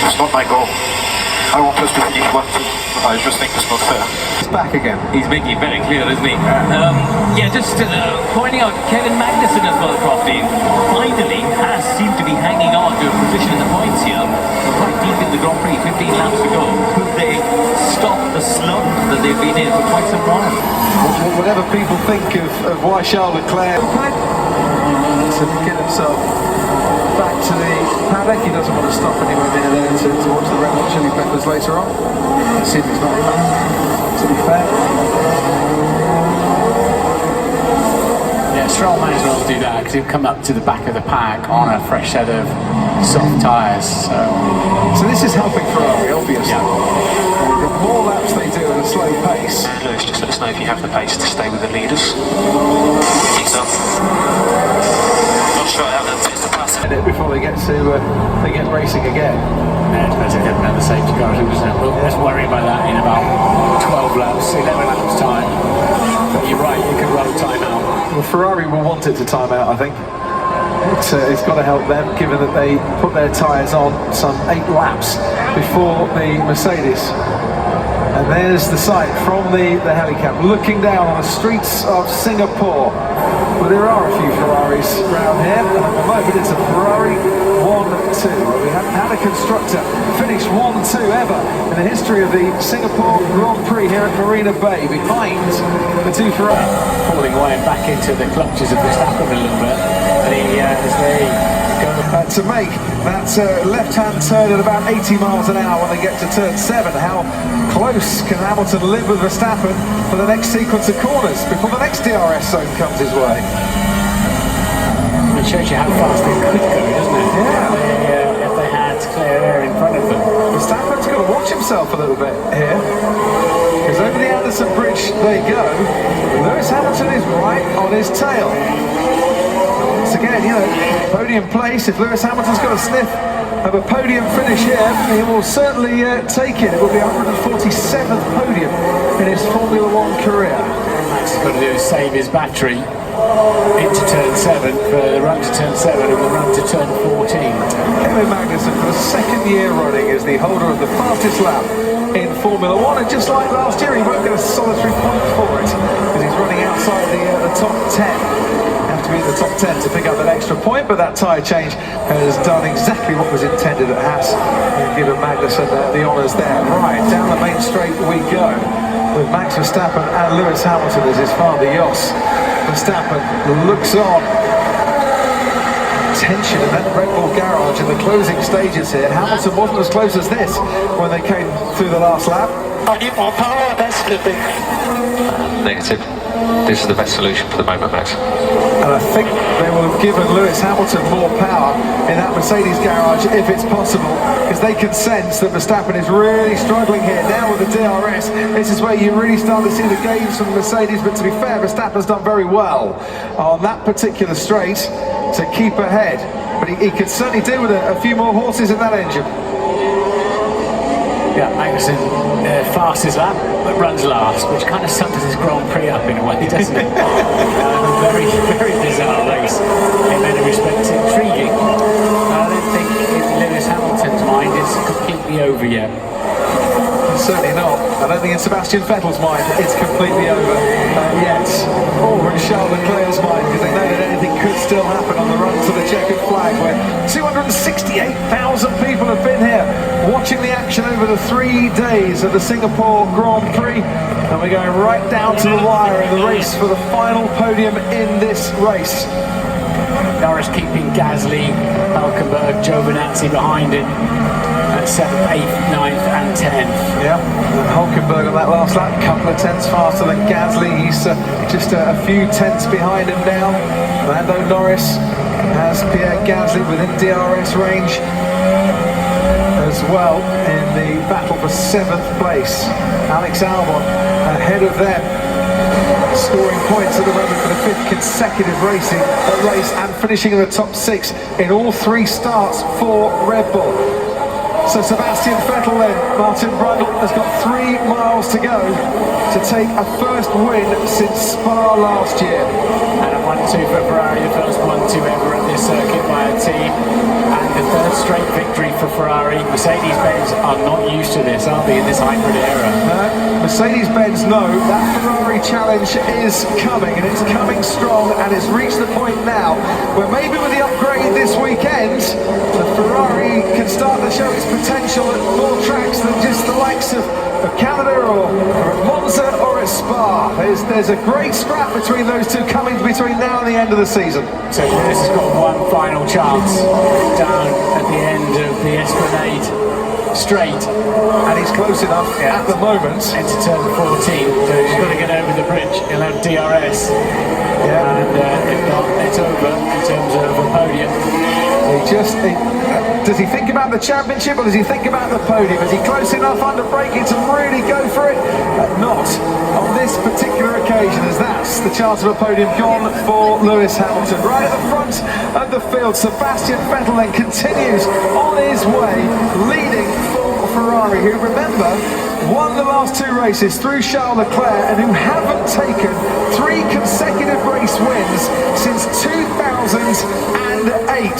It's not my goal. I want us to finish 1-2. I just think it's not fair. He's back again. He's making it very clear, isn't he? Just pointing out Kevin Magnussen as well, Crofty. Finally, has seemed to be hanging on to a position in the points here. We're quite deep in the Grand Prix, 15 laps to go. Could they stop the slump that they've been in for quite some time? Whatever people think of why Charles Leclerc to get himself back to the paddock, he doesn't want to stop anywhere near there to watch the Red Hot Chili Peppers later on. See if he's not to be fair. Yeah, Stroll may as well do that because he'll come up to the back of the pack on a fresh set of soft tyres. So this is helping Ferrari, obviously. The more laps they do at a slow pace. Lewis, just let us know if you have the pace to stay with the leaders. Think so. Not sure I have the pace to pass it. Before they get racing again. Yeah, it depends if they have the safety car. Let's worry about that in about 12 laps, 11 laps time. But you're right, you can run time out. Well, Ferrari will want it to time out, I think. It's got to help them, given that they put their tyres on some 8 laps before the Mercedes. And there's the sight from the helicap, looking down on the streets of Singapore. Well, there are a few Ferraris around here, and at the moment it's a Ferrari 1-2. We haven't had a constructor finish 1-2 ever in the history of the Singapore Grand Prix here at Marina Bay, behind the two Ferraris. Falling away and back into the clutches of Verstappen a little bit. And as they go to make that left-hand turn at about 80 miles an hour when they get to turn 7. How close can Hamilton live with Verstappen for the next sequence of corners before the next DRS zone comes his way? It shows you how fast they could go, doesn't it? Yeah. If they had clear air in front of them. Verstappen's got to watch himself a little bit here, because over the Anderson Bridge they go. Lewis Hamilton is right on his tail. Once again, podium place. If Lewis Hamilton's got a sniff of a podium finish here, he will certainly take it. It will be 147th podium in his Formula One career. Max has got to do is save his battery into turn 7 for the run to turn 7 and the run to turn 14. Kevin Magnussen, for the second year running, is the holder of the fastest lap in Formula One, and just like last year, he won't get a solitary point for it because he's running outside the top 10. Have to be in the top 10 to pick up that extra point, but that tyre change has done exactly what was intended at Haas, and given Magnussen the honours there. Right, down the main straight we go, with Max Verstappen and Lewis Hamilton as his father Jos. Verstappen looks on. Tension in that Red Bull garage in the closing stages here. Hamilton wasn't as close as this when they came through the last lap. I need more power, that's the thing. Negative. This is the best solution for the moment, Max. And I think they will have given Lewis Hamilton more power in that Mercedes garage if it's possible, because they can sense that Verstappen is really struggling here. Now with the DRS, this is where you really start to see the gains from the Mercedes, but to be fair, Verstappen's done very well on that particular straight to keep ahead. But he could certainly do with a few more horses in that engine. Yeah, Magnussen fastest lap, but runs last, which kind of sums his Grand Prix up in a way, doesn't it? Very, very bizarre race in many respects. Intriguing. I don't think in Lewis Hamilton's mind it's completely over yet. Certainly not. I don't think in Sebastian Vettel's mind it's completely over yet. Or in Charles Leclerc's mind, because they know that anything could still happen on the run to the checkered flag, where 268,000 people have been here watching the action over the 3 days of the Singapore Grand Prix. And we're going right down to the wire in the race for the final podium in this race. Norris keeping Gasly, Hulkenberg, Giovinazzi behind him. 7th, 8th, 9th and 10th. Yeah, and Hulkenberg on that last lap, a couple of tenths faster than Gasly. He's just a few tenths behind him now. Lando Norris has Pierre Gasly within DRS range as well in the battle for 7th place. Alex Albon ahead of them, scoring points at the moment for the 5th consecutive race and finishing in the top 6 in all 3 starts for Red Bull. So Sebastian Vettel then, Martin Brundle, has got 3 miles to go to take a first win since Spa last year. And I wonder 1-2 for Ferrari, the first 1-2 ever at this circuit by a team, and the third straight victory for Ferrari. Mercedes-Benz are not used to this, are they, in this hybrid era? Mercedes-Benz know that Ferrari challenge is coming, and it's coming strong, and it's reached the point now where maybe with the upgrade this weekend, the Ferrari can start to show its potential at more tracks than just the likes of Canada or at Monza or at Spa. There's a great scrap between those two coming between now and the end of the season. So Lewis has got one final chance down at the end of the Esplanade straight, and he's close enough at the moment. Into turn 14, so he's got to get over the bridge. He'll have DRS, and if not, it's over in terms of a podium. Does he think about the championship, or does he think about the podium? Is he close enough under braking to really go for it? Not on this particular occasion, as that's the chance of a podium gone for Lewis Hamilton. Right at the front of the field, Sebastian Vettel then continues on his way, leading for Ferrari, who, remember, won the last two races through Charles Leclerc, and who haven't taken 3 consecutive race wins since 2008.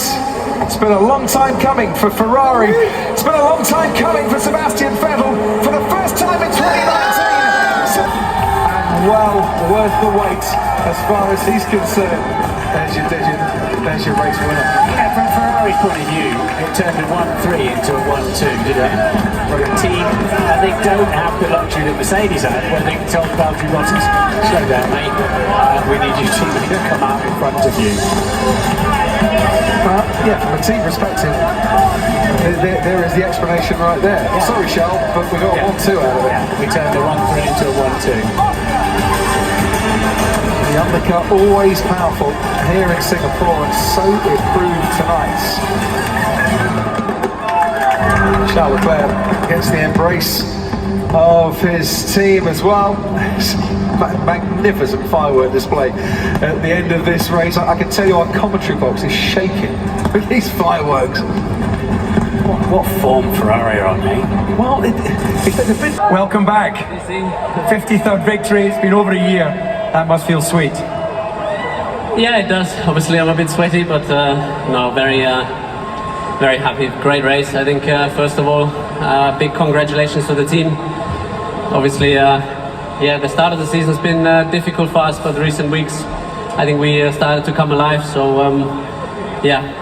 It's been a long time coming for Ferrari. It's been a long time coming for Sebastian Vettel for the first time in 2019. And well worth the wait as far as he's concerned. There's your race winner. Yeah, from Ferrari's point of view, it turned a 1-3 into a 1-2, didn't it? For a team, I think, don't have the luxury that Mercedes had, where they can tell Valtteri Bottas, slow down, mate. We need your team to come out in front of you. Yeah, from a team perspective, there is the explanation right there. Yeah. Sorry, Charles, but we got a 1-2 out of it. Yeah, we turned a 1-3 into a 1-2. The undercut always powerful here in Singapore, and so it proved tonight. Charles Leclerc gets the embrace of his team as well. Magnificent firework display at the end of this race. I can tell you our commentary box is shaking with these fireworks. What form Ferrari are on, eh? Well, it's a bit... Welcome back. 53rd victory. It's been over a year. That must feel sweet. Yeah, it does. Obviously, I'm a bit sweaty, but no, very happy. Great race. I think, first of all, big congratulations to the team. Obviously, yeah, the start of the season has been difficult for us, but the recent weeks, I think we started to come alive. So, yeah,